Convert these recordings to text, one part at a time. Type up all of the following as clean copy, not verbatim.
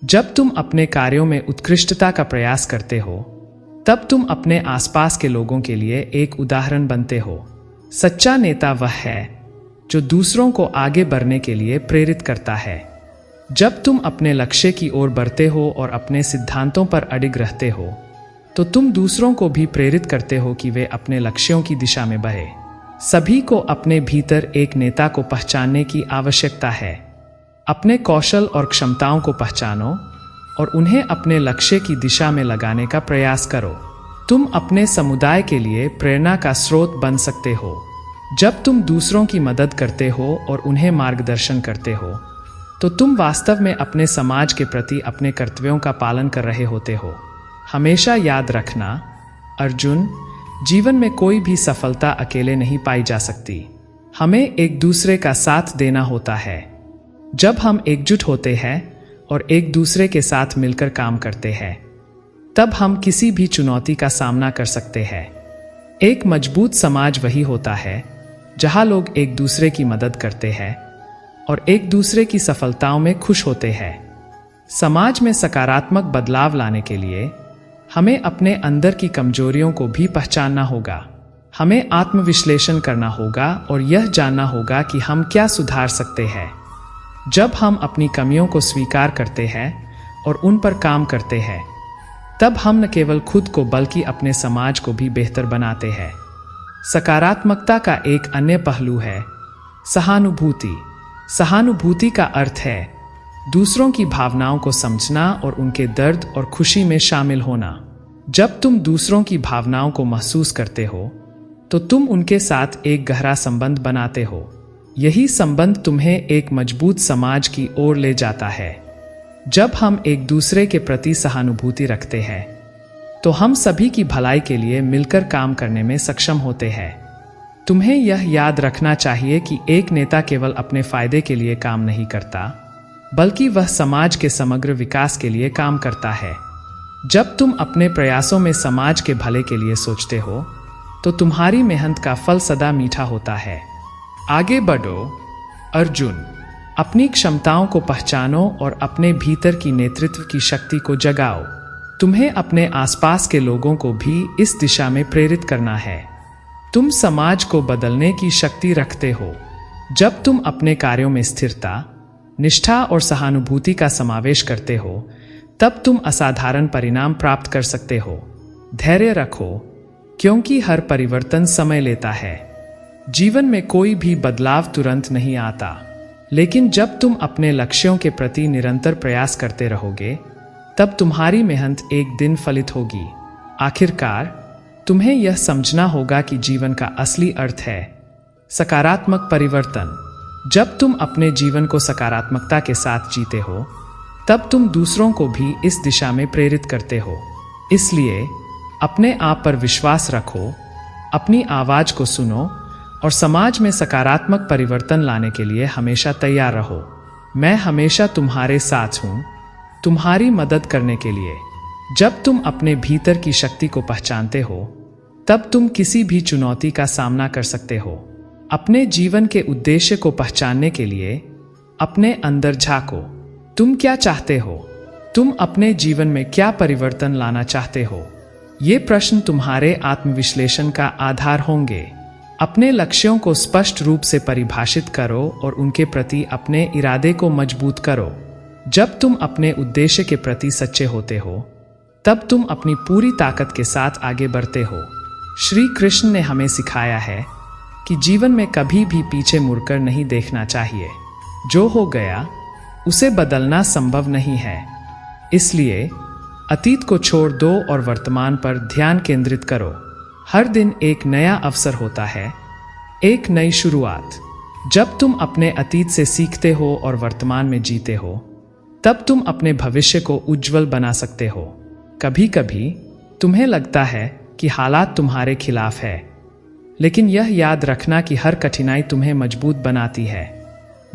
जब तुम अपने कार्यों में उत्कृष्टता का प्रयास करते हो, तब तुम अपने आसपास के लोगों के लिए एक उदाहरण बनते हो। सच्चा नेता वह है जो दूसरों को आगे बढ़ने के लिए प्रेरित करता है। जब तुम अपने लक्ष्य की ओर बढ़ते हो और अपने सिद्धांतों पर अडिग रहते हो, तो तुम दूसरों को भी प्रेरित करते हो कि वे अपने लक्ष्यों की दिशा में बढ़े। सभी को अपने भीतर एक नेता को पहचानने की आवश्यकता है। अपने कौशल और क्षमताओं को पहचानो और उन्हें अपने लक्ष्य की दिशा में लगाने का प्रयास करो। तुम अपने समुदाय के लिए प्रेरणा का स्रोत बन सकते हो। जब तुम दूसरों की मदद करते हो और उन्हें मार्गदर्शन करते हो, तो तुम वास्तव में अपने समाज के प्रति अपने कर्तव्यों का पालन कर रहे होते हो। हमेशा याद रखना, अर्जुन, जीवन में कोई भी सफलता अकेले नहीं पाई जा सकती। हमें एक दूसरे का साथ देना होता है। जब हम एकजुट होते हैं और एक दूसरे के साथ मिलकर काम करते हैं, तब हम किसी भी चुनौती का सामना कर सकते हैं। एक मजबूत समाज वही होता है जहां लोग एक दूसरे की मदद करते हैं और एक दूसरे की सफलताओं में खुश होते हैं। समाज में सकारात्मक बदलाव लाने के लिए हमें अपने अंदर की कमजोरियों को भी पहचानना होगा। हमें आत्मविश्लेषण करना होगा और यह जानना होगा कि हम क्या सुधार सकते हैं। जब हम अपनी कमियों को स्वीकार करते हैं और उन पर काम करते हैं, तब हम न केवल खुद को बल्कि अपने समाज को भी बेहतर बनाते हैं। सकारात्मकता का एक अन्य पहलू है सहानुभूति। सहानुभूति का अर्थ है दूसरों की भावनाओं को समझना और उनके दर्द और खुशी में शामिल होना। जब तुम दूसरों की भावनाओं को महसूस करते हो, तो तुम उनके साथ एक गहरा संबंध बनाते हो। यही संबंध तुम्हें एक मजबूत समाज की ओर ले जाता है। जब हम एक दूसरे के प्रति सहानुभूति रखते हैं, तो हम सभी की भलाई के लिए मिलकर काम करने में सक्षम होते हैं। तुम्हें यह याद रखना चाहिए कि एक नेता केवल अपने फायदे के लिए काम नहीं करता, बल्कि वह समाज के समग्र विकास के लिए काम करता है। जब तुम अपने प्रयासों में समाज के भले के लिए सोचते हो, तो तुम्हारी मेहनत का फल सदा मीठा होता है। आगे बढ़ो, अर्जुन। अपनी क्षमताओं को पहचानो और अपने भीतर की नेतृत्व की शक्ति को जगाओ। तुम्हें अपने आसपास के लोगों को भी इस दिशा में प्रेरित करना है। तुम समाज को बदलने की शक्ति रखते हो। जब तुम अपने कार्यों में स्थिरता, निष्ठा और सहानुभूति का समावेश करते हो, तब तुम असाधारण परिणाम प्राप्त कर सकते हो। धैर्य रखो, क्योंकि हर परिवर्तन समय लेता है। जीवन में कोई भी बदलाव तुरंत नहीं आता, लेकिन जब तुम अपने लक्ष्यों के प्रति निरंतर प्रयास करते रहोगे, तब तुम्हारी मेहनत एक दिन फलित होगी। आखिरकार तुम्हें यह समझना होगा कि जीवन का असली अर्थ है सकारात्मक परिवर्तन। जब तुम अपने जीवन को सकारात्मकता के साथ जीते हो, तब तुम दूसरों को भी इस दिशा में प्रेरित करते हो। इसलिए अपने आप पर विश्वास रखो, अपनी आवाज को सुनो और समाज में सकारात्मक परिवर्तन लाने के लिए हमेशा तैयार रहो। मैं हमेशा तुम्हारे साथ हूँ, तुम्हारी मदद करने के लिए। जब तुम अपने भीतर की शक्ति को पहचानते हो, तब तुम किसी भी चुनौती का सामना कर सकते हो। अपने जीवन के उद्देश्य को पहचानने के लिए अपने अंदर झांको। तुम क्या चाहते हो? तुम अपने जीवन में क्या परिवर्तन लाना चाहते हो? ये प्रश्न तुम्हारे आत्मविश्लेषण का आधार होंगे। अपने लक्ष्यों को स्पष्ट रूप से परिभाषित करो और उनके प्रति अपने इरादे को मजबूत करो। जब तुम अपने उद्देश्य के प्रति सच्चे होते हो, तब तुम अपनी पूरी ताकत के साथ आगे बढ़ते हो। श्री कृष्ण ने हमें सिखाया है कि जीवन में कभी भी पीछे मुड़कर नहीं देखना चाहिए। जो हो गया उसे बदलना संभव नहीं है। इसलिए अतीत को छोड़ दो और वर्तमान पर ध्यान केंद्रित करो। हर दिन एक नया अवसर होता है, एक नई शुरुआत। जब तुम अपने अतीत से सीखते हो और वर्तमान में जीते हो, तब तुम अपने भविष्य को उज्जवल बना सकते हो। कभी कभी तुम्हें लगता है कि हालात तुम्हारे खिलाफ है, लेकिन यह याद रखना कि हर कठिनाई तुम्हें मजबूत बनाती है।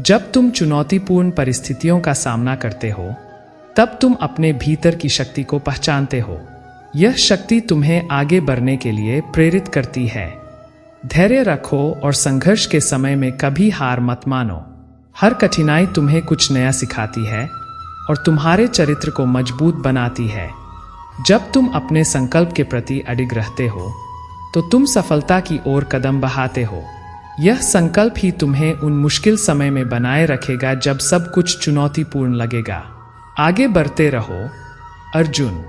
जब तुम चुनौतीपूर्ण परिस्थितियों का सामना करते हो, तब तुम अपने भीतर की शक्ति को पहचानते हो। यह शक्ति तुम्हें आगे बढ़ने के लिए प्रेरित करती है। धैर्य रखो और संघर्ष के समय में कभी हार मत मानो। हर कठिनाई तुम्हें कुछ नया सिखाती है और तुम्हारे चरित्र को मजबूत बनाती है। जब तुम अपने संकल्प के प्रति अडिग रहते हो तो तुम सफलता की ओर कदम बढ़ाते हो। यह संकल्प ही तुम्हें उन मुश्किल समय में बनाए रखेगा जब सब कुछ चुनौतीपूर्ण लगेगा। आगे बढ़ते रहो अर्जुन।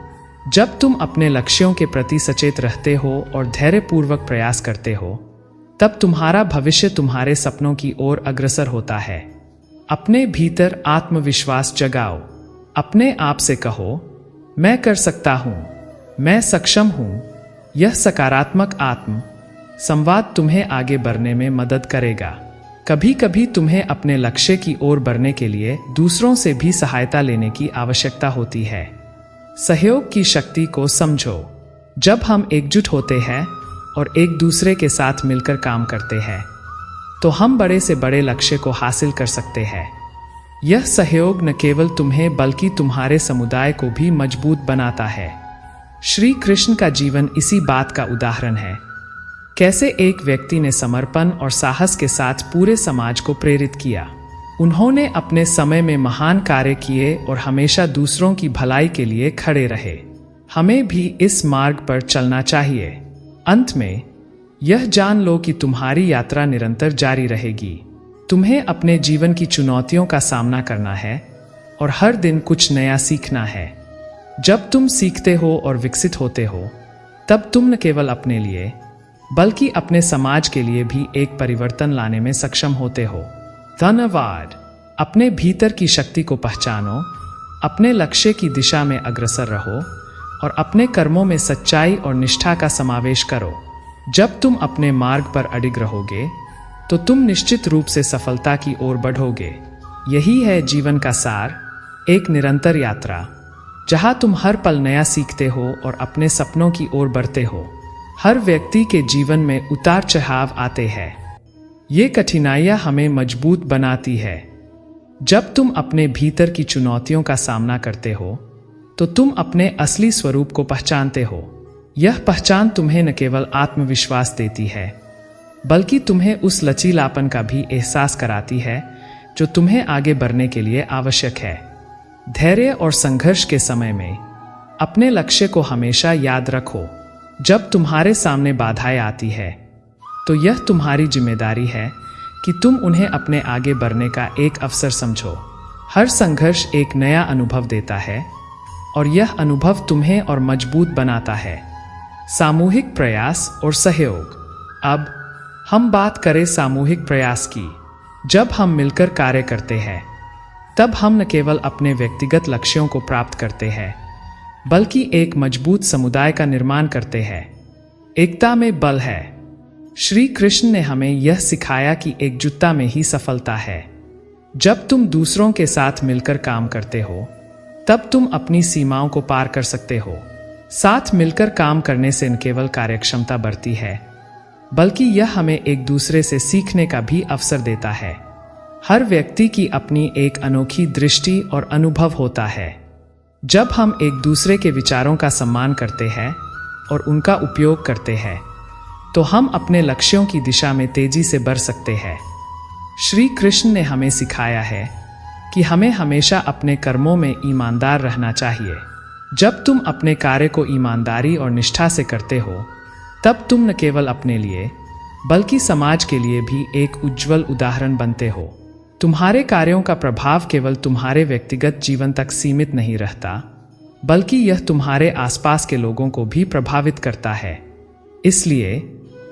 जब तुम अपने लक्ष्यों के प्रति सचेत रहते हो और धैर्यपूर्वक प्रयास करते हो तब तुम्हारा भविष्य तुम्हारे सपनों की ओर अग्रसर होता है। अपने भीतर आत्मविश्वास जगाओ। अपने आप से कहो, मैं कर सकता हूं, मैं सक्षम हूं। यह सकारात्मक आत्म संवाद तुम्हें आगे बढ़ने में मदद करेगा। कभी कभी तुम्हें अपने लक्ष्य की ओर बढ़ने के लिए दूसरों से भी सहायता लेने की आवश्यकता होती है। सहयोग की शक्ति को समझो। जब हम एकजुट होते हैं और एक दूसरे के साथ मिलकर काम करते हैं तो हम बड़े से बड़े लक्ष्य को हासिल कर सकते हैं। यह सहयोग न केवल तुम्हें बल्कि तुम्हारे समुदाय को भी मजबूत बनाता है। श्री कृष्ण का जीवन इसी बात का उदाहरण है। कैसे एक व्यक्ति ने समर्पण और साहस के साथ पूरे समाज को प्रेरित किया। उन्होंने अपने समय में महान कार्य किए और हमेशा दूसरों की भलाई के लिए खड़े रहे। हमें भी इस मार्ग पर चलना चाहिए। अंत में यह जान लो कि तुम्हारी यात्रा निरंतर जारी रहेगी। तुम्हें अपने जीवन की चुनौतियों का सामना करना है और हर दिन कुछ नया सीखना है। जब तुम सीखते हो और विकसित होते हो तब तुम न केवल अपने लिए बल्कि अपने समाज के लिए भी एक परिवर्तन लाने में सक्षम होते हो। धन्यवाद। अपने भीतर की शक्ति को पहचानो, अपने लक्ष्य की दिशा में अग्रसर रहो और अपने कर्मों में सच्चाई और निष्ठा का समावेश करो। जब तुम अपने मार्ग पर अडिग रहोगे तो तुम निश्चित रूप से सफलता की ओर बढ़ोगे। यही है जीवन का सार, एक निरंतर यात्रा जहां तुम हर पल नया सीखते हो और अपने सपनों की ओर बढ़ते हो। हर व्यक्ति के जीवन में उतार चढ़ाव आते हैं। ये कठिनाइयां हमें मजबूत बनाती है। जब तुम अपने भीतर की चुनौतियों का सामना करते हो तो तुम अपने असली स्वरूप को पहचानते हो। यह पहचान तुम्हें न केवल आत्मविश्वास देती है बल्कि तुम्हें उस लचीलापन का भी एहसास कराती है जो तुम्हें आगे बढ़ने के लिए आवश्यक है। धैर्य और संघर्ष के समय में अपने लक्ष्य को हमेशा याद रखो। जब तुम्हारे सामने बाधाएं आती है तो यह तुम्हारी जिम्मेदारी है कि तुम उन्हें अपने आगे बढ़ने का एक अवसर समझो। हर संघर्ष एक नया अनुभव देता है और यह अनुभव तुम्हें और मजबूत बनाता है। सामूहिक प्रयास और सहयोग। अब हम बात करें सामूहिक प्रयास की। जब हम मिलकर कार्य करते हैं तब हम न केवल अपने व्यक्तिगत लक्ष्यों को प्राप्त करते हैं बल्कि एक मजबूत समुदाय का निर्माण करते हैं। एकता में बल है। श्री कृष्ण ने हमें यह सिखाया कि एकजुटता में ही सफलता है। जब तुम दूसरों के साथ मिलकर काम करते हो तब तुम अपनी सीमाओं को पार कर सकते हो। साथ मिलकर काम करने से न केवल कार्यक्षमता बढ़ती है बल्कि यह हमें एक दूसरे से सीखने का भी अवसर देता है। हर व्यक्ति की अपनी एक अनोखी दृष्टि और अनुभव होता है। जब हम एक दूसरे के विचारों का सम्मान करते हैं और उनका उपयोग करते हैं तो हम अपने लक्ष्यों की दिशा में तेजी से बढ़ सकते हैं। श्री कृष्ण ने हमें सिखाया है कि हमें हमेशा अपने कर्मों में ईमानदार रहना चाहिए। जब तुम अपने कार्य को ईमानदारी और निष्ठा से करते हो तब तुम न केवल अपने लिए बल्कि समाज के लिए भी एक उज्जवल उदाहरण बनते हो। तुम्हारे कार्यों का प्रभाव केवल तुम्हारे व्यक्तिगत जीवन तक सीमित नहीं रहता बल्कि यह तुम्हारे आसपास के लोगों को भी प्रभावित करता है। इसलिए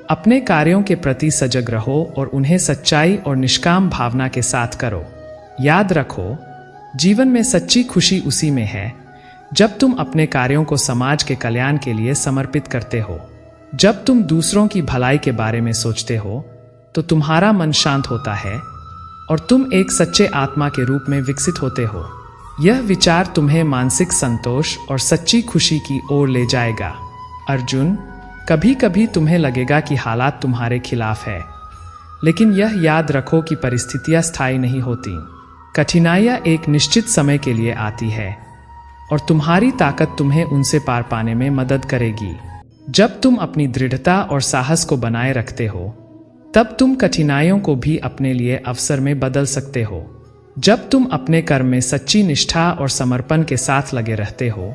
अपने कार्यों के प्रति सजग रहो और उन्हें सच्चाई और निष्काम भावना के साथ करो। याद रखो, जीवन में सच्ची खुशी उसी में है जब तुम अपने कार्यों को समाज के कल्याण के लिए समर्पित करते हो। जब तुम दूसरों की भलाई के बारे में सोचते हो तो तुम्हारा मन शांत होता है और तुम एक सच्चे आत्मा के रूप में विकसित होते हो। यह विचार तुम्हें मानसिक संतोष और सच्ची खुशी की ओर ले जाएगा। अर्जुन, कभी कभी तुम्हें लगेगा कि हालात तुम्हारे खिलाफ है, लेकिन यह याद रखो कि परिस्थितियां स्थायी नहीं होती। कठिनाइयां एक निश्चित समय के लिए आती है और तुम्हारी ताकत तुम्हें उनसे पार पाने में मदद करेगी। जब तुम अपनी दृढ़ता और साहस को बनाए रखते हो तब तुम कठिनाइयों को भी अपने लिए अवसर में बदल सकते हो। जब तुम अपने कर्म में सच्ची निष्ठा और समर्पण के साथ लगे रहते हो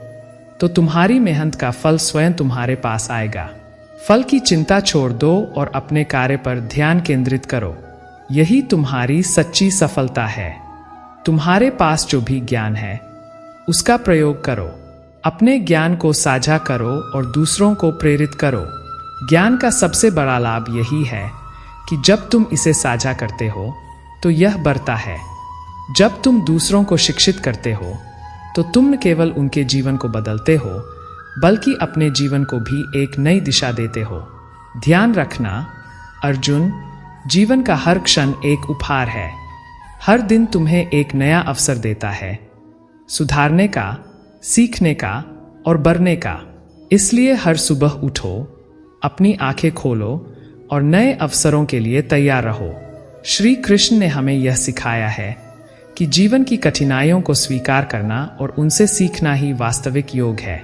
तो तुम्हारी मेहनत का फल स्वयं तुम्हारे पास आएगा। फल की चिंता छोड़ दो और अपने कार्य पर ध्यान केंद्रित करो। यही तुम्हारी सच्ची सफलता है। तुम्हारे पास जो भी ज्ञान है उसका प्रयोग करो। अपने ज्ञान को साझा करो और दूसरों को प्रेरित करो। ज्ञान का सबसे बड़ा लाभ यही है कि जब तुम इसे साझा करते हो तो यह बढ़ता है। जब तुम दूसरों को शिक्षित करते हो तो तुम न केवल उनके जीवन को बदलते हो बल्कि अपने जीवन को भी एक नई दिशा देते हो। ध्यान रखना अर्जुन, जीवन का हर क्षण एक उपहार है। हर दिन तुम्हें एक नया अवसर देता है, सुधारने का, सीखने का और बढ़ने का। इसलिए हर सुबह उठो, अपनी आंखें खोलो और नए अवसरों के लिए तैयार रहो। श्री कृष्ण ने हमें यह सिखाया है कि जीवन की कठिनाइयों को स्वीकार करना और उनसे सीखना ही वास्तविक योग है।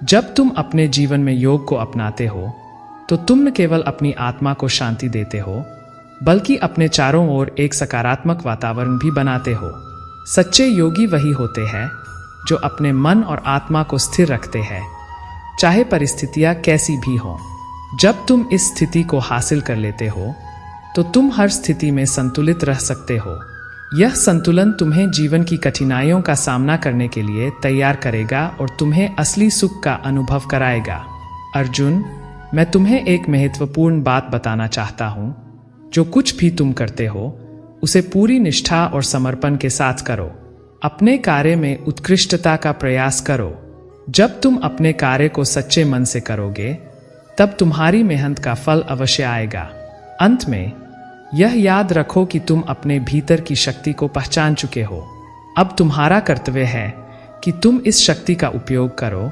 जब तुम अपने जीवन में योग को अपनाते हो तो तुम न केवल अपनी आत्मा को शांति देते हो बल्कि अपने चारों ओर एक सकारात्मक वातावरण भी बनाते हो। सच्चे योगी वही होते हैं जो अपने मन और आत्मा को स्थिर रखते हैं, चाहे परिस्थितियां कैसी भी हों। जब तुम इस स्थिति को हासिल कर लेते हो तो तुम हर स्थिति में संतुलित रह सकते हो। यह संतुलन तुम्हें जीवन की कठिनाइयों का सामना करने के लिए तैयार करेगा और तुम्हें असली सुख का अनुभव कराएगा। अर्जुन, मैं तुम्हें एक महत्वपूर्ण बात बताना चाहता हूँ। जो कुछ भी तुम करते हो उसे पूरी निष्ठा और समर्पण के साथ करो। अपने कार्य में उत्कृष्टता का प्रयास करो। जब तुम अपने कार्य को सच्चे मन से करोगे तब तुम्हारी मेहनत का फल अवश्य आएगा। अंत में यह याद रखो कि तुम अपने भीतर की शक्ति को पहचान चुके हो। अब तुम्हारा कर्तव्य है कि तुम इस शक्ति का उपयोग करो,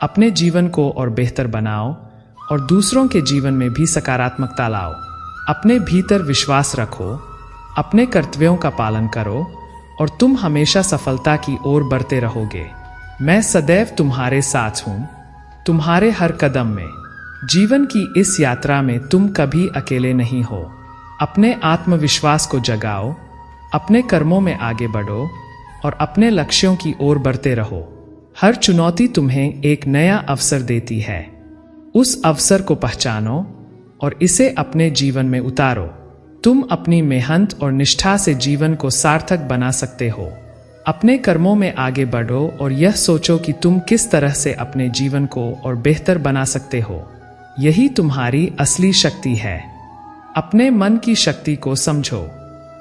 अपने जीवन को और बेहतर बनाओ और दूसरों के जीवन में भी सकारात्मकता लाओ। अपने भीतर विश्वास रखो, अपने कर्तव्यों का पालन करो और तुम हमेशा सफलता की ओर बढ़ते रहोगे। मैं सदैव तुम्हारे साथ हूँ, तुम्हारे हर कदम में। जीवन की इस यात्रा में तुम कभी अकेले नहीं हो। अपने आत्मविश्वास को जगाओ, अपने कर्मों में आगे बढ़ो और अपने लक्ष्यों की ओर बढ़ते रहो। हर चुनौती तुम्हें एक नया अवसर देती है। उस अवसर को पहचानो और इसे अपने जीवन में उतारो। तुम अपनी मेहनत और निष्ठा से जीवन को सार्थक बना सकते हो। अपने कर्मों में आगे बढ़ो और यह सोचो कि तुम किस तरह से अपने जीवन को और बेहतर बना सकते हो। यही तुम्हारी असली शक्ति है। अपने मन की शक्ति को समझो।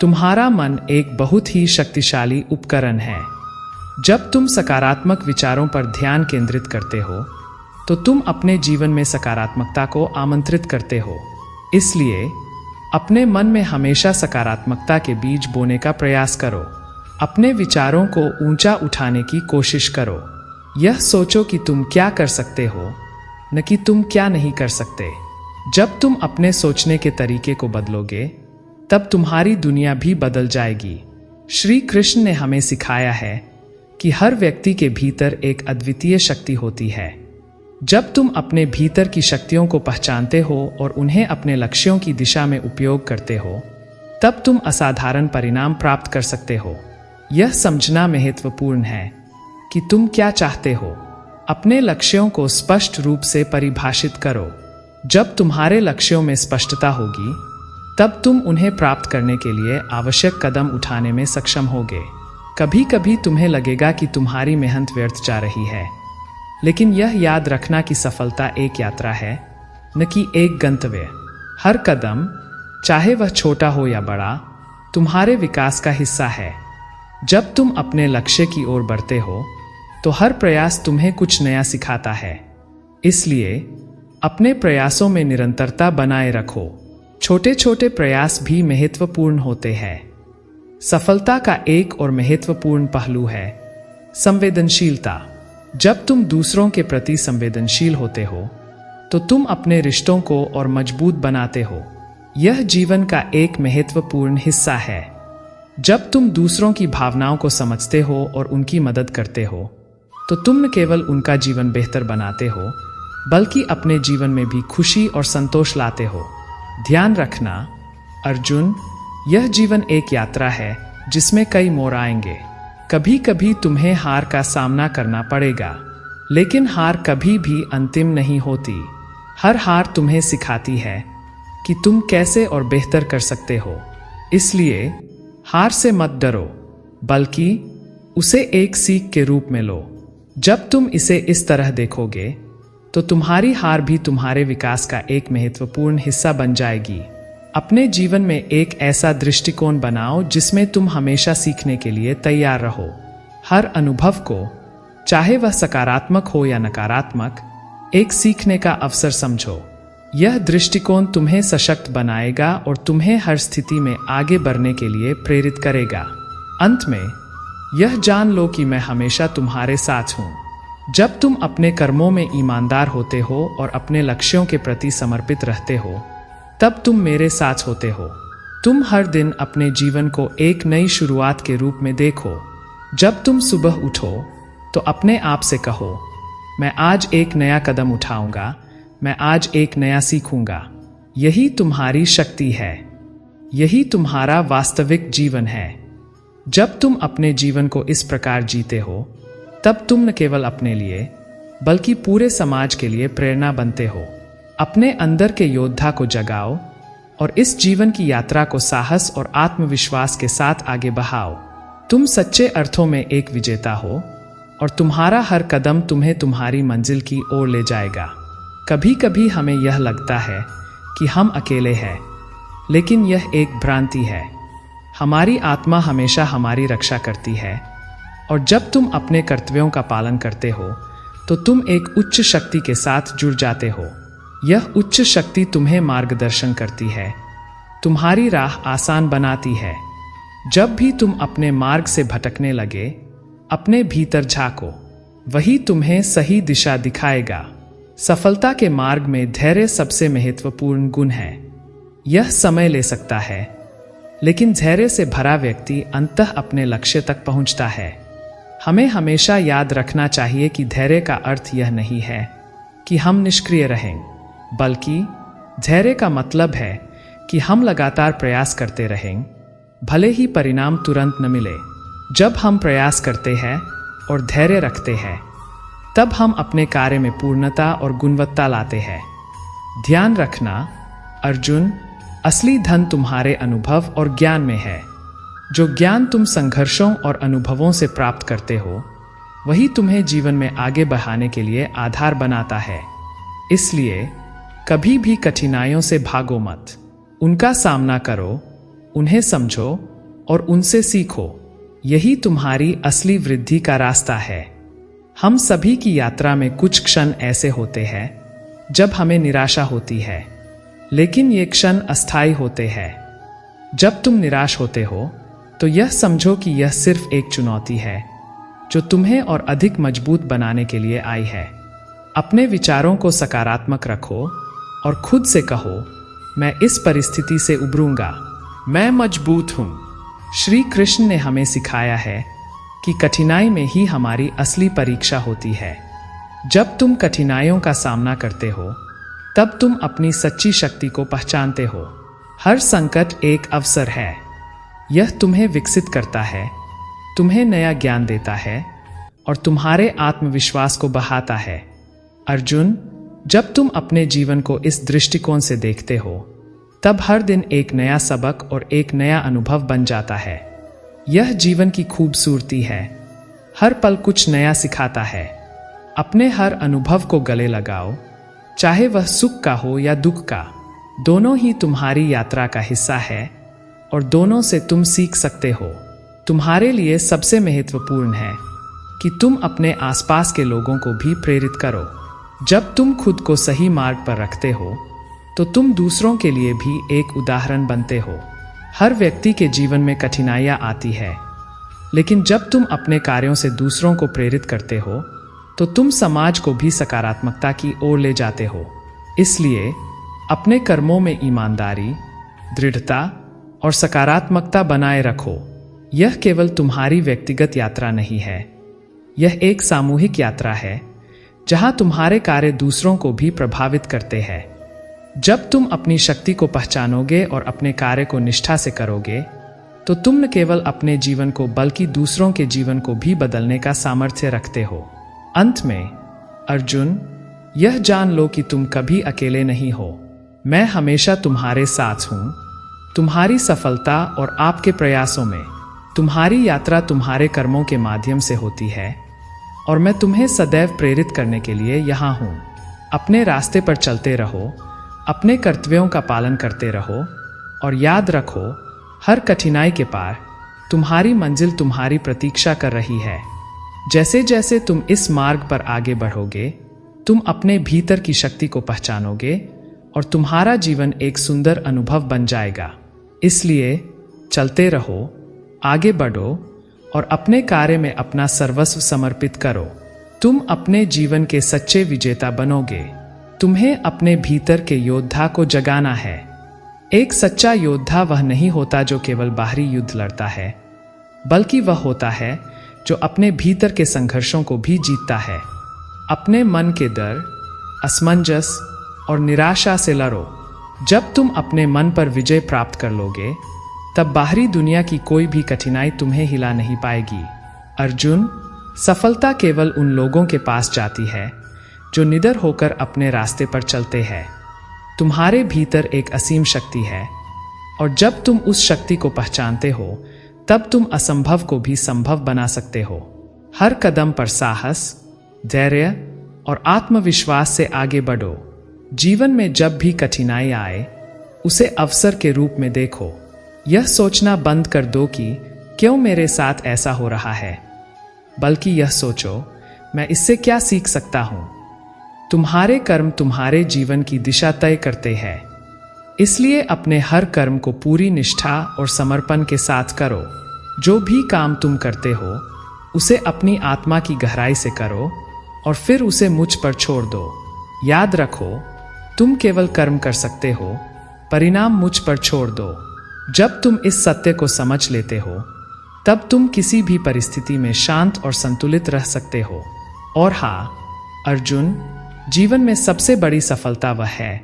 तुम्हारा मन एक बहुत ही शक्तिशाली उपकरण है। जब तुम सकारात्मक विचारों पर ध्यान केंद्रित करते हो तो तुम अपने जीवन में सकारात्मकता को आमंत्रित करते हो। इसलिए अपने मन में हमेशा सकारात्मकता के बीज बोने का प्रयास करो। अपने विचारों को ऊंचा उठाने की कोशिश करो। यह सोचो कि तुम क्या कर सकते हो, न कि तुम क्या नहीं कर सकते। जब तुम अपने सोचने के तरीके को बदलोगे तब तुम्हारी दुनिया भी बदल जाएगी। श्री कृष्ण ने हमें सिखाया है कि हर व्यक्ति के भीतर एक अद्वितीय शक्ति होती है। जब तुम अपने भीतर की शक्तियों को पहचानते हो और उन्हें अपने लक्ष्यों की दिशा में उपयोग करते हो तब तुम असाधारण परिणाम प्राप्त कर सकते हो। यह समझना महत्वपूर्ण है कि तुम क्या चाहते हो। अपने लक्ष्यों को स्पष्ट रूप से परिभाषित करो। जब तुम्हारे लक्ष्यों में स्पष्टता होगी तब तुम उन्हें प्राप्त करने के लिए आवश्यक कदम उठाने में सक्षम होगे। कभी कभी तुम्हें लगेगा कि तुम्हारी मेहनत व्यर्थ जा रही है, लेकिन यह याद रखना कि सफलता एक यात्रा है, न कि एक गंतव्य। हर कदम, चाहे वह छोटा हो या बड़ा, तुम्हारे विकास का हिस्सा है। जब तुम अपने लक्ष्य की ओर बढ़ते हो तो हर प्रयास तुम्हें कुछ नया सिखाता है। इसलिए अपने प्रयासों में निरंतरता बनाए रखो। छोटे छोटे प्रयास भी महत्वपूर्ण होते हैं। सफलता का एक और महत्वपूर्ण पहलू है संवेदनशीलता। जब तुम दूसरों के प्रति संवेदनशील होते हो तो तुम अपने रिश्तों को और मजबूत बनाते हो। यह जीवन का एक महत्वपूर्ण हिस्सा है। जब तुम दूसरों की भावनाओं को समझते हो और उनकी मदद करते हो तो तुम न केवल उनका जीवन बेहतर बनाते हो बल्कि अपने जीवन में भी खुशी और संतोष लाते हो। ध्यान रखना अर्जुन, यह जीवन एक यात्रा है जिसमें कई मोड़ आएंगे। कभी कभी तुम्हें हार का सामना करना पड़ेगा, लेकिन हार कभी भी अंतिम नहीं होती। हर हार तुम्हें सिखाती है कि तुम कैसे और बेहतर कर सकते हो। इसलिए हार से मत डरो, बल्कि उसे एक सीख के रूप में लो। जब तुम इसे इस तरह देखोगे तो तुम्हारी हार भी तुम्हारे विकास का एक महत्वपूर्ण हिस्सा बन जाएगी। अपने जीवन में एक ऐसा दृष्टिकोण बनाओ जिसमें तुम हमेशा सीखने के लिए तैयार रहो। हर अनुभव को, चाहे वह सकारात्मक हो या नकारात्मक, एक सीखने का अवसर समझो। यह दृष्टिकोण तुम्हें सशक्त बनाएगा और तुम्हें हर स्थिति में आगे बढ़ने के लिए प्रेरित करेगा। अंत में यह जान लो कि मैं हमेशा तुम्हारे साथ हूँ। जब तुम अपने कर्मों में ईमानदार होते हो और अपने लक्ष्यों के प्रति समर्पित रहते हो, तब तुम मेरे साथ होते हो। तुम हर दिन अपने जीवन को एक नई शुरुआत के रूप में देखो। जब तुम सुबह उठो तो अपने आप से कहो, मैं आज एक नया कदम उठाऊंगा, मैं आज एक नया सीखूंगा। यही तुम्हारी शक्ति है, यही तुम्हारा वास्तविक जीवन है। जब तुम अपने जीवन को इस प्रकार जीते हो, तब तुम न केवल अपने लिए बल्कि पूरे समाज के लिए प्रेरणा बनते हो। अपने अंदर के योद्धा को जगाओ और इस जीवन की यात्रा को साहस और आत्मविश्वास के साथ आगे बढ़ाओ। तुम सच्चे अर्थों में एक विजेता हो और तुम्हारा हर कदम तुम्हें तुम्हारी मंजिल की ओर ले जाएगा। कभी कभी हमें यह लगता है कि हम अकेले हैं, लेकिन यह एक भ्रांति है। हमारी आत्मा हमेशा हमारी रक्षा करती है, और जब तुम अपने कर्तव्यों का पालन करते हो तो तुम एक उच्च शक्ति के साथ जुड़ जाते हो। यह उच्च शक्ति तुम्हें मार्गदर्शन करती है, तुम्हारी राह आसान बनाती है। जब भी तुम अपने मार्ग से भटकने लगे, अपने भीतर झांको, वही तुम्हें सही दिशा दिखाएगा। सफलता के मार्ग में धैर्य सबसे महत्वपूर्ण गुण है। यह समय ले सकता है, लेकिन धैर्य से भरा व्यक्ति अंततः अपने लक्ष्य तक पहुंचता है। हमें हमेशा याद रखना चाहिए कि धैर्य का अर्थ यह नहीं है कि हम निष्क्रिय रहें, बल्कि धैर्य का मतलब है कि हम लगातार प्रयास करते रहें, भले ही परिणाम तुरंत न मिले। जब हम प्रयास करते हैं और धैर्य रखते हैं, तब हम अपने कार्य में पूर्णता और गुणवत्ता लाते हैं। ध्यान रखना अर्जुन, असली धन तुम्हारे अनुभव और ज्ञान में है। जो ज्ञान तुम संघर्षों और अनुभवों से प्राप्त करते हो, वही तुम्हें जीवन में आगे बढ़ाने के लिए आधार बनाता है। इसलिए कभी भी कठिनाइयों से भागो मत, उनका सामना करो, उन्हें समझो और उनसे सीखो। यही तुम्हारी असली वृद्धि का रास्ता है। हम सभी की यात्रा में कुछ क्षण ऐसे होते हैं जब हमें निराशा होती है, लेकिन ये क्षण अस्थायी होते हैं। जब तुम निराश होते हो तो यह समझो कि यह सिर्फ एक चुनौती है जो तुम्हें और अधिक मजबूत बनाने के लिए आई है। अपने विचारों को सकारात्मक रखो और खुद से कहो, मैं इस परिस्थिति से उबरूंगा, मैं मजबूत हूं। श्री कृष्ण ने हमें सिखाया है कि कठिनाई में ही हमारी असली परीक्षा होती है। जब तुम कठिनाइयों का सामना करते हो, तब तुम अपनी सच्ची शक्ति को पहचानते हो। हर संकट एक अवसर है। यह तुम्हें विकसित करता है, तुम्हें नया ज्ञान देता है और तुम्हारे आत्मविश्वास को बढ़ाता है। अर्जुन, जब तुम अपने जीवन को इस दृष्टिकोण से देखते हो, तब हर दिन एक नया सबक और एक नया अनुभव बन जाता है। यह जीवन की खूबसूरती है। हर पल कुछ नया सिखाता है। अपने हर अनुभव को गले लगाओ, चाहे वह सुख का हो या दुख का। दोनों ही तुम्हारी यात्रा का हिस्सा है और दोनों से तुम सीख सकते हो। तुम्हारे लिए सबसे महत्वपूर्ण है कि तुम अपने आसपास के लोगों को भी प्रेरित करो। जब तुम खुद को सही मार्ग पर रखते हो, तो तुम दूसरों के लिए भी एक उदाहरण बनते हो। हर व्यक्ति के जीवन में कठिनाइयाँ आती है, लेकिन जब तुम अपने कार्यों से दूसरों को प्रेरित करते हो, तो तुम समाज को भी सकारात्मकता की ओर ले जाते हो। इसलिए अपने कर्मों में ईमानदारी, दृढ़ता और सकारात्मकता बनाए रखो। यह केवल तुम्हारी व्यक्तिगत यात्रा नहीं है, यह एक सामूहिक यात्रा है जहां तुम्हारे कार्य दूसरों को भी प्रभावित करते हैं। जब तुम अपनी शक्ति को पहचानोगे और अपने कार्य को निष्ठा से करोगे, तो तुम न केवल अपने जीवन को बल्कि दूसरों के जीवन को भी बदलने का सामर्थ्य रखते हो। अंत में अर्जुन, यह जान लो कि तुम कभी अकेले नहीं हो। मैं हमेशा तुम्हारे साथ हूँ। तुम्हारी सफलता और आपके प्रयासों में। तुम्हारी यात्रा तुम्हारे कर्मों के माध्यम से होती है और मैं तुम्हें सदैव प्रेरित करने के लिए यहाँ हूँ। अपने रास्ते पर चलते रहो, अपने कर्तव्यों का पालन करते रहो और याद रखो, हर कठिनाई के पार तुम्हारी मंजिल तुम्हारी प्रतीक्षा कर रही है। जैसे जैसे तुम इस मार्ग पर आगे बढ़ोगे, तुम अपने भीतर की शक्ति को पहचानोगे और तुम्हारा जीवन एक सुंदर अनुभव बन जाएगा। इसलिए चलते रहो, आगे बढ़ो और अपने कार्य में अपना सर्वस्व समर्पित करो। तुम अपने जीवन के सच्चे विजेता बनोगे। तुम्हें अपने भीतर के योद्धा को जगाना है। एक सच्चा योद्धा वह नहीं होता जो केवल बाहरी युद्ध लड़ता है, बल्कि वह होता है जो अपने भीतर के संघर्षों को भी जीतता है। अपने मन के डर, असमंजस और निराशा से लड़ो। जब तुम अपने मन पर विजय प्राप्त कर लोगे, तब बाहरी दुनिया की कोई भी कठिनाई तुम्हें हिला नहीं पाएगी। अर्जुन, सफलता केवल उन लोगों के पास जाती है जो निडर होकर अपने रास्ते पर चलते हैं। तुम्हारे भीतर एक असीम शक्ति है और जब तुम उस शक्ति को पहचानते हो, तब तुम असंभव को भी संभव बना सकते हो। हर कदम पर साहस, धैर्य और आत्मविश्वास से आगे बढ़ो। जीवन में जब भी कठिनाई आए, उसे अवसर के रूप में देखो। यह सोचना बंद कर दो कि क्यों मेरे साथ ऐसा हो रहा है, बल्कि यह सोचो, मैं इससे क्या सीख सकता हूं। तुम्हारे कर्म तुम्हारे जीवन की दिशा तय करते हैं। इसलिए अपने हर कर्म को पूरी निष्ठा और समर्पण के साथ करो। जो भी काम तुम करते हो, उसे अपनी आत्मा की गहराई से करो और फिर उसे मुझ पर छोड़ दो। याद रखो, तुम केवल कर्म कर सकते हो, परिणाम मुझ पर छोड़ दो। जब तुम इस सत्य को समझ लेते हो, तब तुम किसी भी परिस्थिति में शांत और संतुलित रह सकते हो। और हाँ अर्जुन, जीवन में सबसे बड़ी सफलता वह है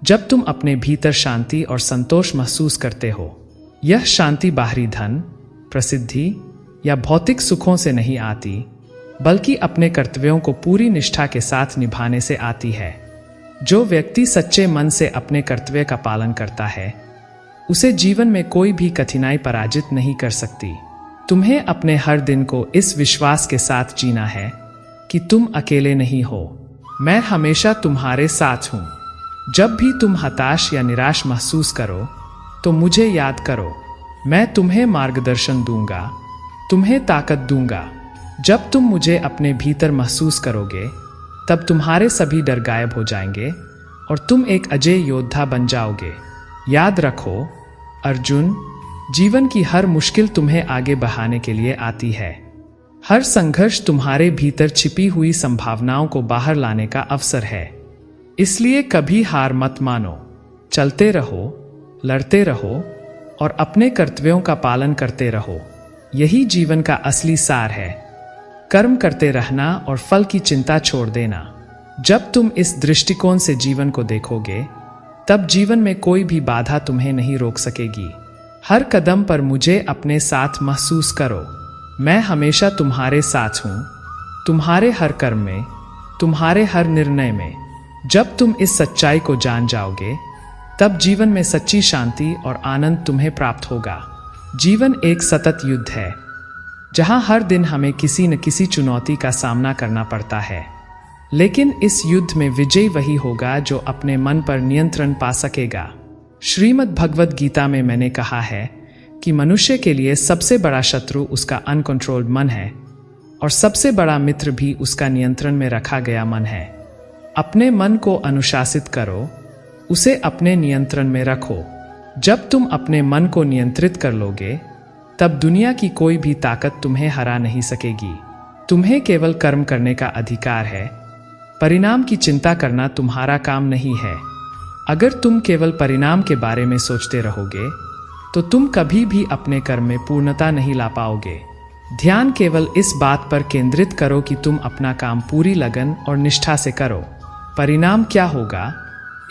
जब तुम अपने भीतर शांति और संतोष महसूस करते हो। यह शांति बाहरी धन, प्रसिद्धि या भौतिक सुखों से नहीं आती, बल्कि अपने कर्तव्यों को पूरी निष्ठा के साथ निभाने से आती है। जो व्यक्ति सच्चे मन से अपने कर्तव्य का पालन करता है, उसे जीवन में कोई भी कठिनाई पराजित नहीं कर सकती। तुम्हें अपने हर दिन को इस विश्वास के साथ जीना है कि तुम अकेले नहीं हो। मैं हमेशा तुम्हारे साथ हूँ। जब भी तुम हताश या निराश महसूस करो, तो मुझे याद करो। मैं तुम्हें मार्गदर्शन दूंगा, तुम्हें ताकत दूंगा। जब तुम मुझे अपने भीतर महसूस करोगे, तब तुम्हारे सभी डर गायब हो जाएंगे और तुम एक अजय योद्धा बन जाओगे। याद रखो अर्जुन, जीवन की हर मुश्किल तुम्हें आगे बढ़ाने के लिए आती है। हर संघर्ष तुम्हारे भीतर छिपी हुई संभावनाओं को बाहर लाने का अवसर है। इसलिए कभी हार मत मानो। चलते रहो, लड़ते रहो और अपने कर्तव्यों का पालन करते रहो। यही जीवन का असली सार है। कर्म करते रहना और फल की चिंता छोड़ देना। जब तुम इस दृष्टिकोण से जीवन को देखोगे, तब जीवन में कोई भी बाधा तुम्हें नहीं रोक सकेगी। हर कदम पर मुझे अपने साथ महसूस करो। मैं हमेशा तुम्हारे साथ हूँ, तुम्हारे हर कर्म में, तुम्हारे हर निर्णय में। जब तुम इस सच्चाई को जान जाओगे, तब जीवन में सच्ची शांति और आनंद तुम्हें प्राप्त होगा। जीवन एक सतत युद्ध है, जहाँ हर दिन हमें किसी न किसी चुनौती का सामना करना पड़ता है। लेकिन इस युद्ध में विजयी वही होगा जो अपने मन पर नियंत्रण पा सकेगा। श्रीमद् भगवद गीता में मैंने कहा है कि मनुष्य के लिए सबसे बड़ा शत्रु उसका अनकंट्रोल्ड मन है और सबसे बड़ा मित्र भी उसका नियंत्रण में रखा गया मन है। अपने मन को अनुशासित करो, उसे अपने नियंत्रण में रखो। जब तुम अपने मन को नियंत्रित कर लोगे, तब दुनिया की कोई भी ताकत तुम्हें हरा नहीं सकेगी। तुम्हें केवल कर्म करने का अधिकार है। परिणाम की चिंता करना तुम्हारा काम नहीं है। अगर तुम केवल परिणाम के बारे में सोचते रहोगे, तो तुम कभी भी अपने कर्म में पूर्णता नहीं ला पाओगे। ध्यान केवल इस बात पर केंद्रित करो कि तुम अपना काम पूरी लगन और निष्ठा से करो। परिणाम क्या होगा,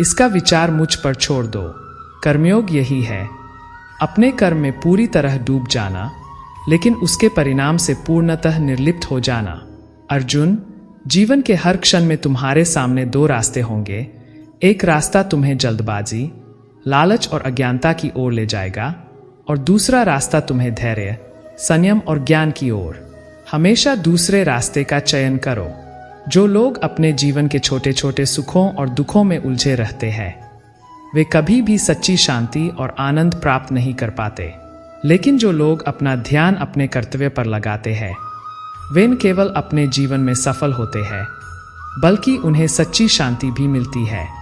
इसका विचार मुझ पर छोड़ दो। कर्मयोग यही है। अपने कर्म में पूरी तरह डूब जाना, लेकिन उसके परिणाम से पूर्णतः निर्लिप्त हो जाना। अर्जुन, जीवन के हर क्षण में तुम्हारे सामने दो रास्ते होंगे। एक रास्ता तुम्हें जल्दबाजी, लालच और अज्ञानता की ओर ले जाएगा, और दूसरा रास्ता तुम्हें धैर्य, संयम और ज्ञान की ओर। हमेशा दूसरे रास्ते का चयन करो। जो लोग अपने जीवन के छोटे छोटे सुखों और दुखों में उलझे रहते हैं, वे कभी भी सच्ची शांति और आनंद प्राप्त नहीं कर पाते। लेकिन जो लोग अपना ध्यान अपने कर्तव्य पर लगाते हैं, वे न केवल अपने जीवन में सफल होते हैं, बल्कि उन्हें सच्ची शांति भी मिलती है।